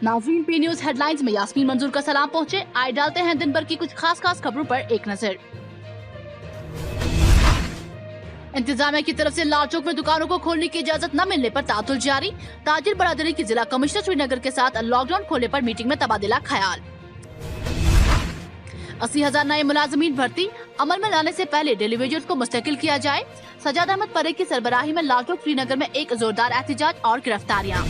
नाज़रीन, P news headlines में यास्मीन मंजूर का सलाम पहुंचे। आए डालते हैं दिन भर की कुछ खास खबरों पर एक नजर। इंतजामिया की तरफ से लाल चौक में दुकानों को खोलने की इजाजत न मिलने पर तातुल जारी। ताजिर बरादरी की जिला कमिश्नर श्रीनगर के साथ लॉकडाउन खोलने पर मीटिंग में तबादला ख्याल। 80,000 नए मुलाजमीन भर्ती, अमल में लाने से पहले डेली वेजेस को मुस्तकिल किया जाए। सजाद अहमद परे की सरबराही में लाल चौक श्रीनगर में एक जोरदार एहतजाज और गिरफ्तारियां।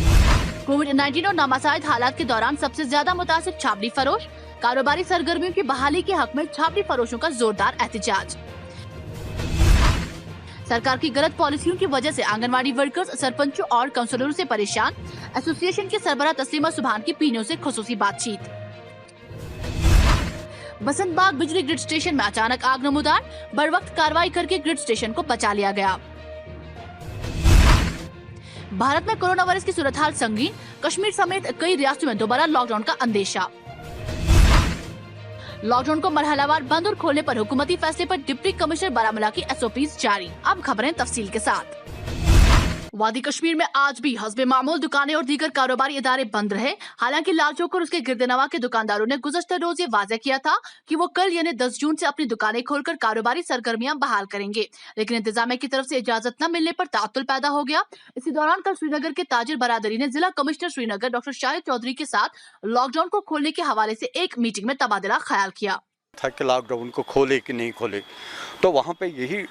कोविड-19 और नामासाइद हालात के दौरान सबसे ज्यादा मुतासिर छाबड़ी फरोश। कारोबारी सरगर्मियों की बहाली के हक में छाबड़ी फरोशों का जोरदार एहतजाज। सरकार की गलत पॉलिसियों की वजह से आंगनवाड़ी वर्कर्स, सरपंचों और काउंसलरों से परेशान। एसोसिएशन के सरबराह तस्लीमा सुभान की पीनो से खुसूसी बातचीत। बसंत बाग बिजली ग्रिड स्टेशन में अचानक आग नमूदार, बर वक्त कार्रवाई करके ग्रिड स्टेशन को बचा लिया गया। भारत में कोरोना वायरस की सूरत हाल संगीन, कश्मीर समेत कई रियासतों में दोबारा लॉकडाउन का अंदेशा। लॉकडाउन को मरहलावार बंद और खोलने पर हुकूमती फैसले पर डिप्टी कमिश्नर बारामूला की SOPs जारी। अब खबरें तफसील के साथ। वादी कश्मीर में आज भी हस्बे मामूल दुकानें और दीगर कारोबारी इदारे बंद रहे। हालांकि लाल चौक और उसके गिरदनवा के दुकानदारों ने गुज़श्ता रोज ये वाज़ेह किया था कि वो कल यानी 10 जून से अपनी दुकानें खोलकर कारोबारी सरगर्मियां बहाल करेंगे, लेकिन इंतजामिया की तरफ से इजाजत न मिलने पर तात्तुल पैदा हो गया। इसी दौरान कल श्रीनगर के ताजिर बरादरी ने जिला कमिश्नर श्रीनगर डॉक्टर शाहिद चौधरी के साथ लॉकडाउन को खोलने के हवाले से एक मीटिंग में तबादला ख्याल किया था कि लॉकडाउन को खोले कि नहीं खोले। तो वहाँ पे यही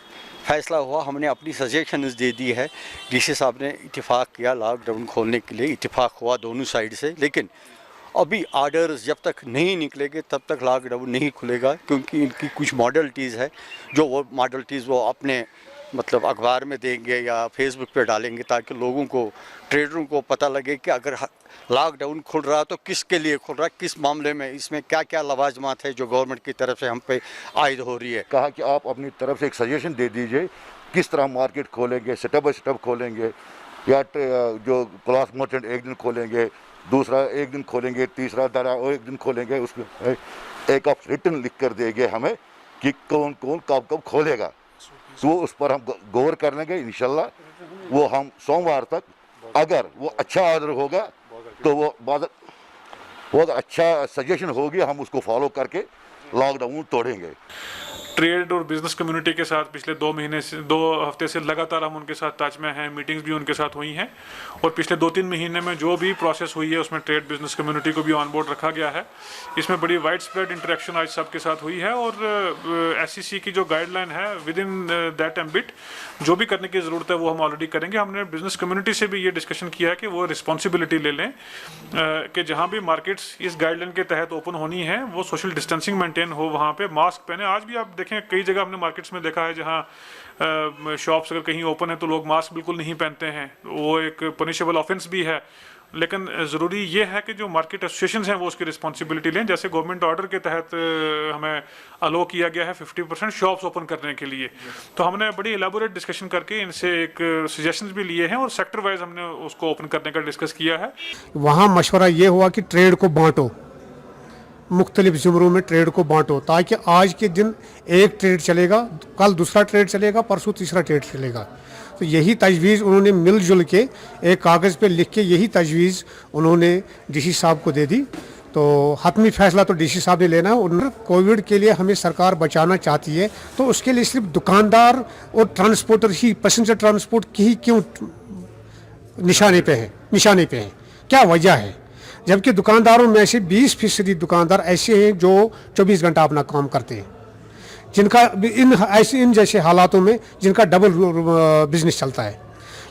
फैसला हुआ, हमने अपनी सजेशंस दे दी है। डीसी साहब ने इत्तेफाक किया लॉकडाउन खोलने के लिए, इत्तेफाक हुआ दोनों साइड से, लेकिन अभी आर्डर्स जब तक नहीं निकलेंगे तब तक लॉकडाउन नहीं खुलेगा, क्योंकि इनकी कुछ मॉडलिटीज़ है जो वो मॉडलिटीज़ वो अपने मतलब अखबार में देंगे या फेसबुक पे डालेंगे ताकि लोगों को, ट्रेडरों को पता लगे कि अगर लॉकडाउन खुल रहा तो किसके लिए खुल रहा, किस मामले में, इसमें क्या क्या लवाजमात है जो गवर्नमेंट की तरफ से हम पे आयद हो रही है। कहा कि आप अपनी तरफ से एक सजेशन दे दीजिए किस तरह मार्केट खोलेंगे, स्टेप बाय स्टेप खोलेंगे, या जो क्लास मर्चेंट एक दिन खोलेंगे, दूसरा एक दिन खोलेंगे, तीसरा दरा और एक दिन खोलेंगे। उसमें एक आप रिटर्न लिख कर देंगे हमें कि कौन कौन कब कब खोलेगा, तो उस पर हम गौर कर लेंगे इंशाल्लाह। वो हम सोमवार तक, अगर वो अच्छा ऑर्डर होगा तो वो अच्छा सजेशन होगी, हम उसको फॉलो करके लॉकडाउन तोड़ेंगे। ट्रेड और बिजनेस कम्युनिटी के साथ पिछले 2 हफ्ते से लगातार हम उनके साथ टच में हैं, मीटिंग्स भी उनके साथ हुई हैं, और पिछले 2-3 महीने में जो भी प्रोसेस हुई है उसमें ट्रेड बिजनेस कम्युनिटी को भी ऑन बोर्ड रखा गया है। इसमें बड़ी वाइड स्प्रेड इंटरेक्शन आज सबके साथ हुई है, और SEC की जो गाइडलाइन है विद इन दैट एम्बिट जो भी करने की ज़रूरत है वो हम ऑलरेडी करेंगे। हमने बिजनेस कम्युनिटी से भी ये डिस्कशन किया है कि वो रिस्पॉन्सिबिलिटी ले लें कि जहाँ भी मार्केट्स इस गाइडलाइन के तहत ओपन होनी है वो सोशल डिस्टेंसिंग मेंटेन हो, वहाँ पे मास्क पहने। आज भी आप देखें कई जगह हमने मार्केट्स में देखा है जहाँ शॉप्स अगर कहीं ओपन है तो लोग मास्क बिल्कुल नहीं पहनते हैं, वो एक पनिशेबल ऑफेंस भी है। लेकिन ज़रूरी ये है कि जो मार्केट एसोसिएशंस हैं वो उसकी रिस्पॉन्सिबिलिटी लें। जैसे गवर्नमेंट ऑर्डर के तहत हमें अलो किया गया है 50% शॉप्स ओपन करने के लिए, तो हमने बड़ी एलाबोरेट डिस्कशन करके इनसे एक सजेशंस भी लिए हैं और सेक्टर वाइज हमने उसको ओपन करने का डिस्कस किया है। वहाँ मशवरा ये हुआ कि ट्रेड को बांटो, मुख्तलिफ ज़ुमरों में ट्रेड को बांटो, ताकि आज के दिन एक ट्रेड चलेगा, कल दूसरा ट्रेड चलेगा, परसों तीसरा ट्रेड चलेगा। तो यही तजवीज़ उन्होंने मिलजुल के एक कागज़ पे लिख के यही तजवीज़ उन्होंने DC साहब को दे दी। तो हतमी फैसला तो DC साहब ने लेना है। उन्होंने कोविड के लिए हमें सरकार बचाना चाहती है, तो उसके लिए सिर्फ दुकानदार और ट्रांसपोर्टर ही, पैसेंजर ट्रांसपोर्ट की ही क्यों निशाने पे हैं, क्या वजह है? जबकि दुकानदारों में से 20% दुकानदार ऐसे हैं जो 24 घंटा अपना काम करते हैं, जिनका इन जैसे हालातों में जिनका डबल बिजनेस चलता है।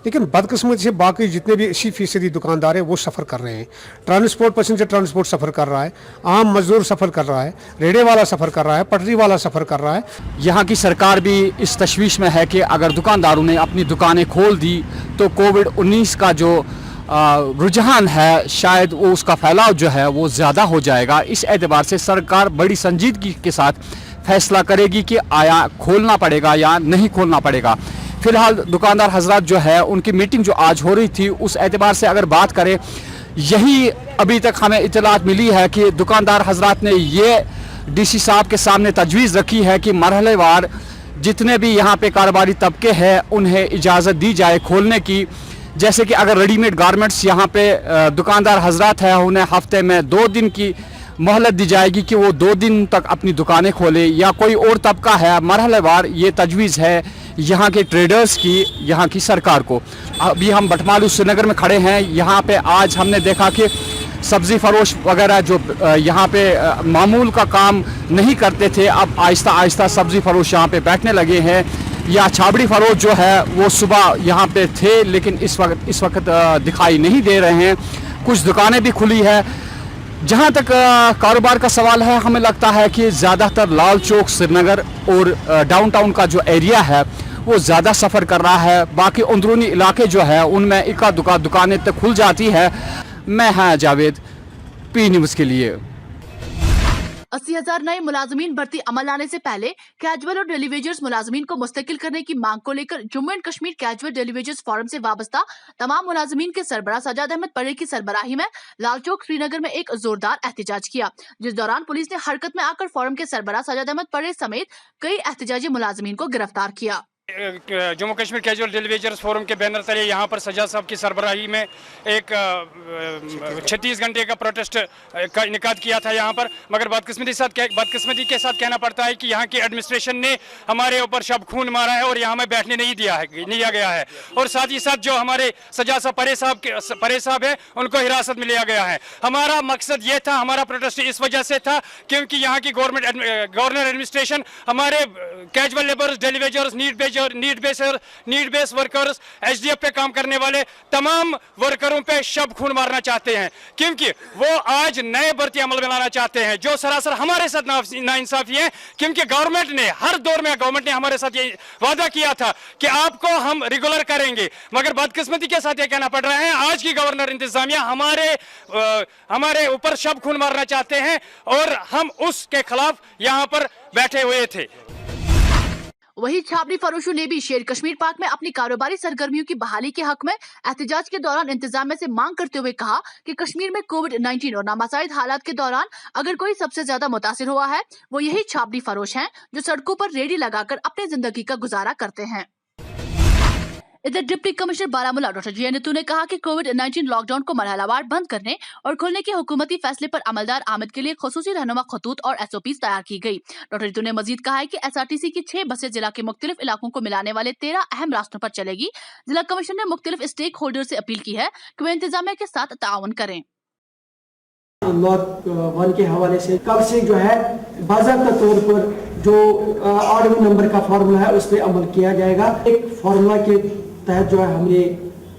लेकिन बदकिस्मती से बाकी जितने भी 80% दुकानदार हैं वो सफ़र कर रहे हैं। ट्रांसपोर्ट, पैसेंजर ट्रांसपोर्ट सफ़र कर रहा है, आम मजदूर सफ़र कर रहा है, रेड़े वाला सफ़र कर रहा है, पटरी वाला सफ़र कर रहा है। यहाँ की सरकार भी इस तशवीश में है कि अगर दुकानदारों ने अपनी दुकानें खोल दी तो कोविड-19 का जो रुझान है शायद वो उसका फैलाव जो है वो ज़्यादा हो जाएगा। इस एतबार से सरकार बड़ी संजीदगी के साथ फैसला करेगी कि आया खोलना पड़ेगा या नहीं खोलना पड़ेगा। फ़िलहाल दुकानदार हजरात जो है उनकी मीटिंग जो आज हो रही थी उस एतबार से अगर बात करें, यही अभी तक हमें इत्तलात मिली है कि दुकानदार हजरात ने ये DC साहब के सामने तजवीज़ रखी है कि मरहलेवार जितने भी यहाँ पे कारोबारी तबके हैं उन्हें इजाज़त दी जाए खोलने की, जैसे कि अगर रेडीमेड गारमेंट्स यहाँ पे दुकानदार हजरात हैं, उन्हें हफ्ते में 2 दिन की मोहलत दी जाएगी कि वो 2 दिन तक अपनी दुकानें खोले, या कोई और तबका है, मरहलेवार ये तजवीज़ है यहाँ के ट्रेडर्स की, यहाँ की सरकार को। अभी हम बटमालू श्रीनगर में खड़े हैं। यहाँ पे आज हमने देखा कि सब्ज़ी फरोश वगैरह जो यहाँ पे मामूल का काम नहीं करते थे, अब आहिस्ता आहिस्ता सब्ज़ी फरोश यहाँ पे बैठने लगे हैं। या छाबड़ी फरोश जो है वो सुबह यहाँ पे थे, लेकिन इस वक्त दिखाई नहीं दे रहे हैं। कुछ दुकानें भी खुली है। जहाँ तक कारोबार का सवाल है, हमें लगता है कि ज़्यादातर लाल चौक श्रीनगर और डाउनटाउन का जो एरिया है वो ज़्यादा सफ़र कर रहा है। बाकी अंदरूनी इलाके जो है उनमें इक्का दुक्का दुकानें तक खुल जाती है। मैं हाँ जावेद, पी न्यूज़ के लिए। 80,000 नए मुलाजमीन भर्ती अमल लाने से पहले कैजुअल और डेली वेजर्स मुलाजमीन को मुस्तकिल करने की मांग को लेकर Jammu and Kashmir casual daily wagers forum से वाबस्ता तमाम मुलाजमीन के सरबराह सजाद अहमद परे की सरबराही में लाल चौक श्रीनगर में एक जोरदार एहतजाज किया, जिस दौरान पुलिस ने हरकत में आकर फोरम के सरबराह सजाद अहमद परे समेत कई एहतजाजी मुलाजमीन को गिरफ्तार किया। Jammu Kashmir casual daily wagers forum के बैनर तले यहाँ पर सजाद साहब की सरबराही में एक 36 घंटे का प्रोटेस्ट का इनेकाद किया था यहाँ पर, मगर बदकिस्मती के साथ कहना पड़ता है कि यहाँ की एडमिनिस्ट्रेशन ने हमारे ऊपर शब खून मारा है और यहाँ में बैठने नहीं दिया गया है। और साथ ही साथ जो हमारे सजाद साहब परे साहब है उनको हिरासत में लिया गया है। हमारा मकसद ये था, हमारा प्रोटेस्ट इस वजह से था क्योंकि यहाँ की गवर्नर एडमिनिस्ट्रेशन हमारे casual labours, daily wagers, need base workers, SDF पे काम करने वाले तमाम वर्करों पे शब खून मारना चाहते हैं, क्योंकि वो आज नए भर्ती अमल में लाना चाहते हैं जो सरासर हमारे साथ नाइंसाफी है। क्योंकि गवर्नमेंट ने हर दौर में हमारे साथ ये वादा किया था कि आपको हम रेगुलर करेंगे, मगर बदकिस्मती के साथ ये कहना पड़ रहा है आज की गवर्नर इंतजामिया हमारे ऊपर शब खून मारना चाहते हैं और हम उसके खिलाफ यहाँ पर बैठे हुए थे। वहीं छाबड़ी फरोशों ने भी शेर कश्मीर पार्क में अपनी कारोबारी सरगर्मियों की बहाली के हक में एहतजाज के दौरान इंतजामिया से मांग करते हुए कहा कि कश्मीर में कोविड-19 और नामासाइद हालात के दौरान अगर कोई सबसे ज्यादा मुतासिर हुआ है वो यही छाबड़ी फरोश हैं जो सड़कों पर रेडी लगाकर अपनी जिंदगी का गुजारा करते हैं। इधर डिप्टी कमिश्नर बारामूला डॉक्टर जी नितू ने कहा कि कोविड-19 लॉकडाउन को मरहलावार बंद करने और खोलने के हुकूमती फैसले पर अमलदार आमद के लिए खुसूसी रहनुमा खतूत और SOPs तैयार की गई। डॉक्टर नितू ने मजीद कहा है कि SRTC की 6 बसें जिला के मुख्तलिफ इलाकों को मिलाने वाले 13 अहम रास्तों पर चलेगी। जिला कमिश्नर ने मुख्तलिफ स्टेक होल्डर से अपील की है कि वे इंतजामिया के साथ ताउन करें। अनलॉक 1 के हवाले से कब से जो है बाज़ाब्ता तौर पर जो ऑर्डर नंबर का फार्मूला है उस पर अमल किया जाएगा। एक फार्मूला के तहत जो है हमने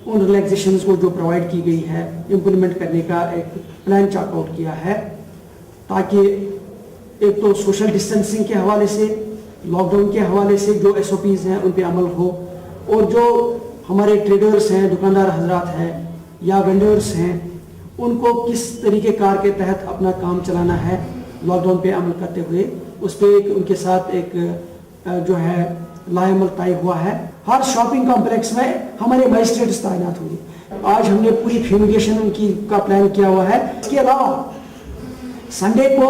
उन रिलैक्सेशंस को जो प्रोवाइड की गई है इम्प्लीमेंट करने का एक प्लान चार्ट किया है, ताकि एक तो सोशल डिस्टेंसिंग के हवाले से, लॉकडाउन के हवाले से जो SOPs हैं उन पे अमल हो, और जो हमारे ट्रेडर्स हैं, दुकानदार हजरात हैं या वेंडर्स हैं, उनको किस तरीके कार के तहत अपना काम चलाना है लॉकडाउन पे अमल करते हुए, उस पर उनके साथ एक जो है लाएमल तय हुआ है। हर शॉपिंग कॉम्प्लेक्स में हमारे मजिस्ट्रेट्स तैनात होंगे। आज हमने पूरी फ्यूमिगेशन उनकी का प्लान किया हुआ है। इसके अलावा संडे को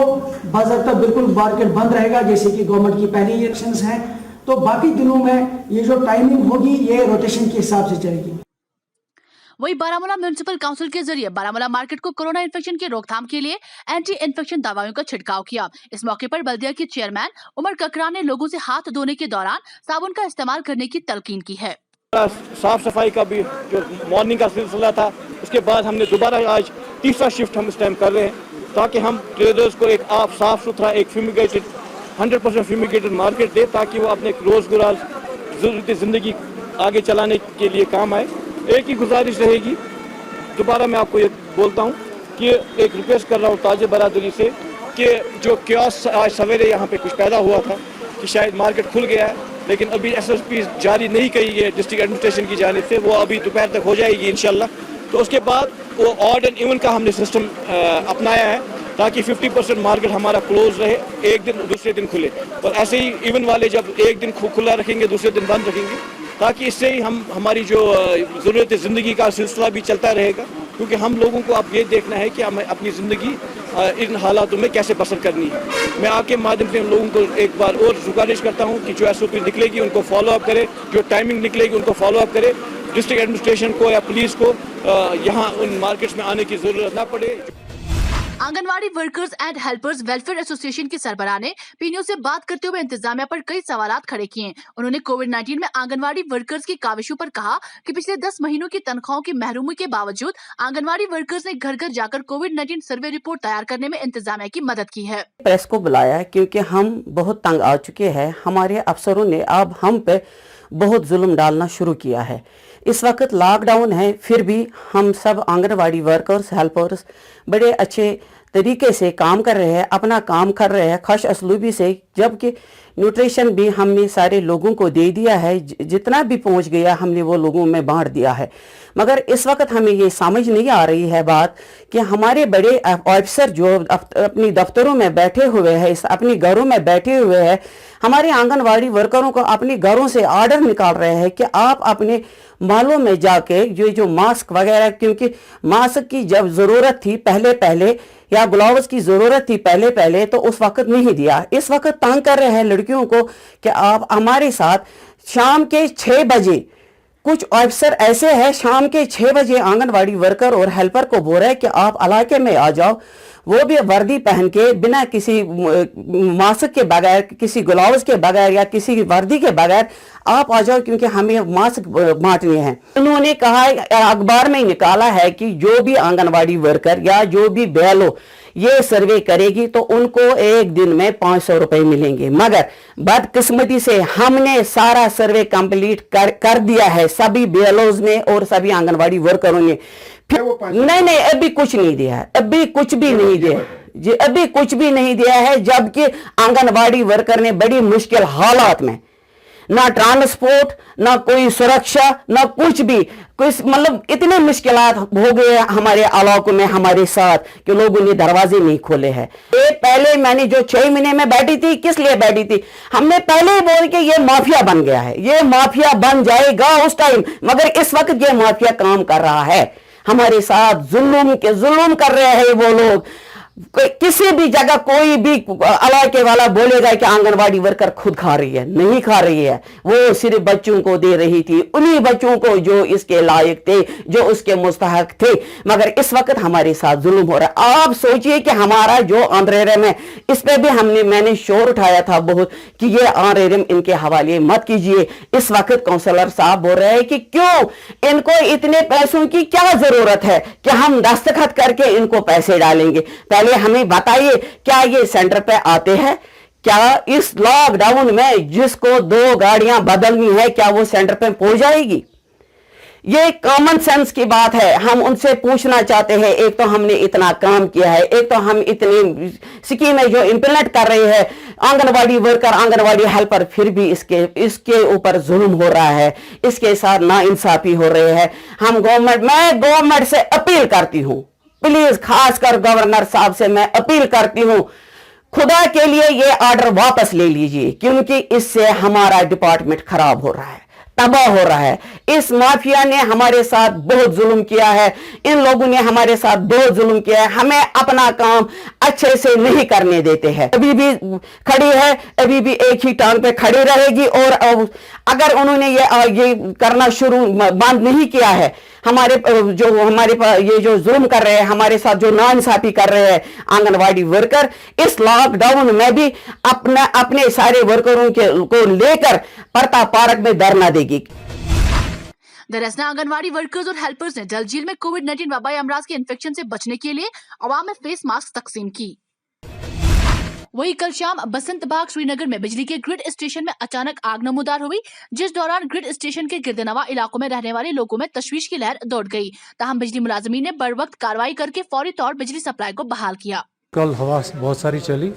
बाज़ाब्ता बिल्कुल मार्केट बंद रहेगा, जैसे कि गवर्नमेंट की पहली इलेक्शंस हैं, तो बाकी दिनों में ये जो टाइमिंग होगी ये रोटेशन के हिसाब से चलेगी। वही बारामूला म्युनिसिपल काउंसिल के जरिए बारामूला मार्केट को कोरोना इन्फेक्शन की रोकथाम के लिए एंटी इन्फेक्शन दवाइयों का छिड़काव किया। इस मौके पर बल्दिया के चेयरमैन उमर ककरा ने लोगों से हाथ धोने के दौरान साबुन का इस्तेमाल करने की तलकीन की है। साफ सफाई का भी जो मॉर्निंग का सिलसिला था, उसके बाद हमने दोबारा आज तीसरा शिफ्ट हम इस टाइम कर रहे हैं, ताकि हम ट्रेडर्स को एक साफ सुथरा एक फ्यूमिगेटेड 100% फ्यूमिगेटेड मार्केट दे, ताकि वो अपने रोजगार ज़रूरत ज़िंदगी आगे चलाने के लिए काम आए। एक ही गुजारिश रहेगी, दोबारा मैं आपको ये बोलता हूँ कि एक रिक्वेस्ट कर रहा हूँ ताजे बरादरी से कि जो क्योस आज सवेरे यहाँ पे कुछ पैदा हुआ था कि शायद मार्केट खुल गया है, लेकिन अभी SSP जारी नहीं की है डिस्ट्रिक्ट एडमिनिस्ट्रेशन की जानिब से, वो अभी दोपहर तक हो जाएगी इंशाल्लाह। तो उसके बाद वो ऑड एंड इवन का हमने सिस्टम अपनाया है, ताकि 50% मार्केट हमारा क्लोज रहे, एक दिन दूसरे दिन खुले, और ऐसे ही इवन वाले जब एक दिन खुला रखेंगे दूसरे दिन बंद रखेंगे, ताकि इससे ही हमारी जो ज़रूरत ज़िंदगी का सिलसिला भी चलता रहेगा। क्योंकि हम लोगों को अब ये देखना है कि हमें अपनी ज़िंदगी इन हालातों में कैसे बसर करनी है। मैं आपके माध्यम से हम लोगों को एक बार और गुजारिश करता हूँ कि जो SOP निकलेगी उनको फॉलो अप करें, जो टाइमिंग निकलेगी उनको फॉलो अप करें। डिस्ट्रिक्ट एडमिनिस्ट्रेशन को या पुलिस को यहाँ उन मार्केट्स में आने की ज़रूरत ना पड़े। Anganwadi workers and helpers welfare association के सरबराह ने पीएनयू से बात करते हुए इंतजामिया पर कई सवालात खड़े किए। उन्होंने कोविड-19 में आंगनवाड़ी वर्कर्स की काविशों पर कहा कि पिछले 10 महीनों की तनख्वाहों की महरूमी के बावजूद आंगनवाड़ी वर्कर्स ने घर घर जाकर कोविड-19 सर्वे रिपोर्ट तैयार करने में इंतजामिया की मदद की है। प्रेस को बुलाया क्योंकि हम बहुत तंग आ चुके हैं। हमारे अफसरों ने अब हम पे बहुत जुल्म डालना शुरू किया है। इस वक्त लॉकडाउन है, फिर भी हम सब आंगनवाड़ी वर्कर्स हेल्पर्स बड़े अच्छे तरीके से काम कर रहे हैं, अपना काम कर रहे हैं खुश असलूबी से, जबकि न्यूट्रिशन भी हमने सारे लोगों को दे दिया है, जितना भी पहुंच गया हमने वो लोगों में बांट दिया है। मगर इस वक्त हमें ये समझ नहीं आ रही है बात कि हमारे बड़े ऑफिसर जो अपनी दफ्तरों में बैठे हुए हैं, अपने घरों में बैठे हुए हैं, हमारे आंगनवाड़ी वर्करों को अपने घरों से ऑर्डर निकाल रहे हैं कि आप अपने मालों में जाके जो मास्क वगैरह, क्योंकि मास्क की जब ज़रूरत थी पहले या ग्लव्स की ज़रूरत थी पहले तो उस वक्त नहीं दिया। इस वक्त तंग कर रहे हैं लड़कियों को कि आप हमारे साथ शाम के 6 बजे, कुछ ऑफिसर ऐसे हैं शाम के 6 बजे आंगनवाड़ी वर्कर और हेल्पर को बोल रहे हैं कि आप इलाके में आ जाओ, वो भी वर्दी पहन के बिना किसी मास्क के बगैर, किसी ग्लव्स के बगैर या किसी वर्दी के बगैर आप आ जाओ, क्योंकि हमें मास्क बांटने हैं। उन्होंने कहा, अखबार में निकाला है कि जो भी आंगनवाड़ी वर्कर या जो भी BLO ये सर्वे करेगी तो उनको एक दिन में 500 रुपए मिलेंगे। मगर बदकिस्मती से हमने सारा सर्वे कंप्लीट कर दिया है, सभी BLOs ने और सभी आंगनवाड़ी वर्करों ने। नहीं, अभी कुछ नहीं दिया है, अभी कुछ भी नहीं दिया जी, अभी कुछ भी नहीं दिया है, जबकि आंगनवाड़ी वर्कर ने बड़ी मुश्किल हालात में, ना ट्रांसपोर्ट, ना कोई सुरक्षा, ना कुछ भी, कुछ मतलब इतने मुश्किलात हो गए हमारे इलाकों में हमारे साथ कि लोगों ने दरवाजे नहीं खोले हैं। ये पहले मैंने जो 6 महीने में बैठी थी, किस लिए बैठी थी, हमने पहले ही बोल के ये माफिया बन गया है, ये माफिया बन जाएगा उस टाइम, मगर इस वक्त ये माफिया काम कर रहा है हमारे साथ, जुल्म कर रहे हैं वो लोग। किसी भी जगह कोई भी इलाके वाला बोलेगा कि आंगनवाड़ी वर्कर खुद खा रही है, नहीं खा रही है, वो सिर्फ बच्चों को दे रही थी, उन्हीं बच्चों को जो इसके लायक थे, जो उसके मुस्तहक थे। मगर इस वक्त हमारे साथ जुल्म हो रहा है। आप सोचिए कि हमारा जो ऑनरेरियम है, इस पे भी मैंने शोर उठाया था बहुत कि ये ऑनरेरियम इनके हवाले मत कीजिए। इस वक्त काउंसलर साहब बोल रहे हैं कि क्यों इनको इतने पैसों की क्या जरूरत है कि हम दस्तखत करके इनको पैसे डालेंगे। पहले हमें बताइए, क्या ये सेंटर पे आते हैं? क्या इस लॉकडाउन में जिसको 2 गाड़ियां बदलनी है, क्या वो सेंटर पे पहुंच जाएगी? ये कॉमन सेंस की बात है। हम उनसे पूछना चाहते हैं, एक तो हमने इतना काम किया है, एक तो हम इतनी स्कीमें जो इम्प्लीमेंट कर रहे हैं, आंगनवाड़ी वर्कर, आंगनवाड़ी हेल्पर, फिर भी इसके ऊपर जुल्म हो रहा है, इसके साथ नाइंसाफी हो रही है। मैं गवर्नमेंट से अपील करती हूँ, प्लीज, खासकर गवर्नर साहब से मैं अपील करती हूं, खुदा के लिए ये ऑर्डर वापस ले लीजिए, क्योंकि इससे हमारा डिपार्टमेंट खराब हो रहा है, तबाह हो रहा है। इस माफिया ने हमारे साथ बहुत जुल्म किया है, इन लोगों ने हमारे साथ बहुत जुल्म किया है, हमें अपना काम अच्छे से नहीं करने देते हैं। अभी भी खड़ी है, अभी भी एक ही टांग पे खड़ी रहेगी, और अगर उन्होंने ये करना बंद नहीं किया है, हमारे ये जो जुल्म कर रहे हैं, हमारे साथ जो नाइंसाफी कर रहे हैं आंगनवाड़ी वर्कर, इस लॉकडाउन में भी अपने सारे वर्करों को लेकर परता पार्क में धरना देगी। दरअसल आंगनवाड़ी वर्कर्स और हेल्पर्स ने डल झील में कोविड-19 वबाई अमराज के इन्फेक्शन से बचने के लिए अवाम में फेस मास्क तकसीम की। वहीं कल शाम बसंत बाग श्रीनगर में बिजली के ग्रिड स्टेशन में अचानक आग नमूदार हुई, जिस दौरान ग्रिड स्टेशन के गिरदनवा इलाकों में रहने वाले लोगों में तशवीश की लहर दौड़ गई। ताहम बिजली मुलाजमीन ने बर वक्त कार्रवाई करके फौरी तौर बिजली सप्लाई को बहाल किया। कल हवा बहुत सारी चली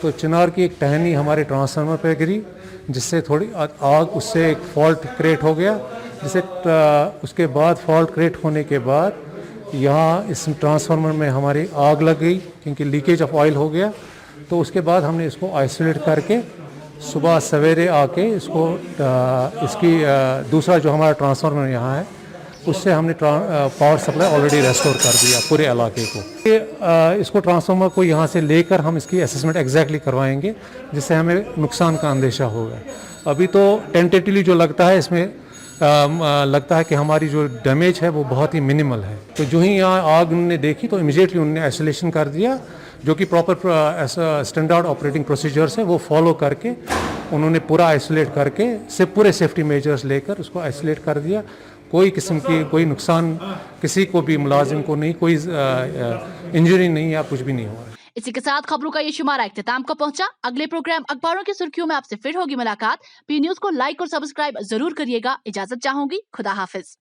तो चिनार की एक टहनी हमारे ट्रांसफार्मर पर गिरी, जिससे थोड़ी आग, उससे एक फॉल्ट क्रिएट हो गया, जिससे उसके बाद फॉल्ट क्रिएट होने के बाद यहाँ इस ट्रांसफार्मर में हमारी आग लग गई, क्योंकि लीकेज ऑफ ऑयल हो गया। तो उसके बाद हमने इसको आइसोलेट करके सुबह सवेरे आके इसकी दूसरा जो हमारा ट्रांसफार्मर यहाँ है, उससे हमने पावर सप्लाई ऑलरेडी रेस्टोर कर दिया पूरे इलाके को। इसको ट्रांसफार्मर को यहाँ से लेकर हम इसकी असेसमेंट एग्जैक्टली करवाएंगे, जिससे हमें नुकसान का अंदेशा होगा। अभी तो टेंटेटिवली जो लगता है, इसमें लगता है कि हमारी जो डैमेज है वो बहुत ही मिनिमल है। तो जो ही यहाँ आग उन्होंने देखी तो इमीडिएटली उन्होंने आइसोलेशन कर दिया, जो कि प्रॉपर स्टैंडर्ड ऑपरेटिंग प्रोसीजर्स है वो फॉलो करके उन्होंने पूरा आइसोलेट करके से पूरे सेफ्टी मेजर्स लेकर उसको आइसोलेट कर दिया। कोई किस्म की कोई नुकसान किसी को भी मुलाजिम को नहीं, कोई इंजरी नहीं या कुछ भी नहीं हुआ। इसी के साथ खबरों का ये शुमारा इख्तिताम को पहुंचा। अगले प्रोग्राम अखबारों की सुर्खियों में आपसे फिर होगी मुलाकात। पी न्यूज को लाइक और सब्सक्राइब जरूर करिएगा। इजाजत चाहूंगी, खुदा हाफिज।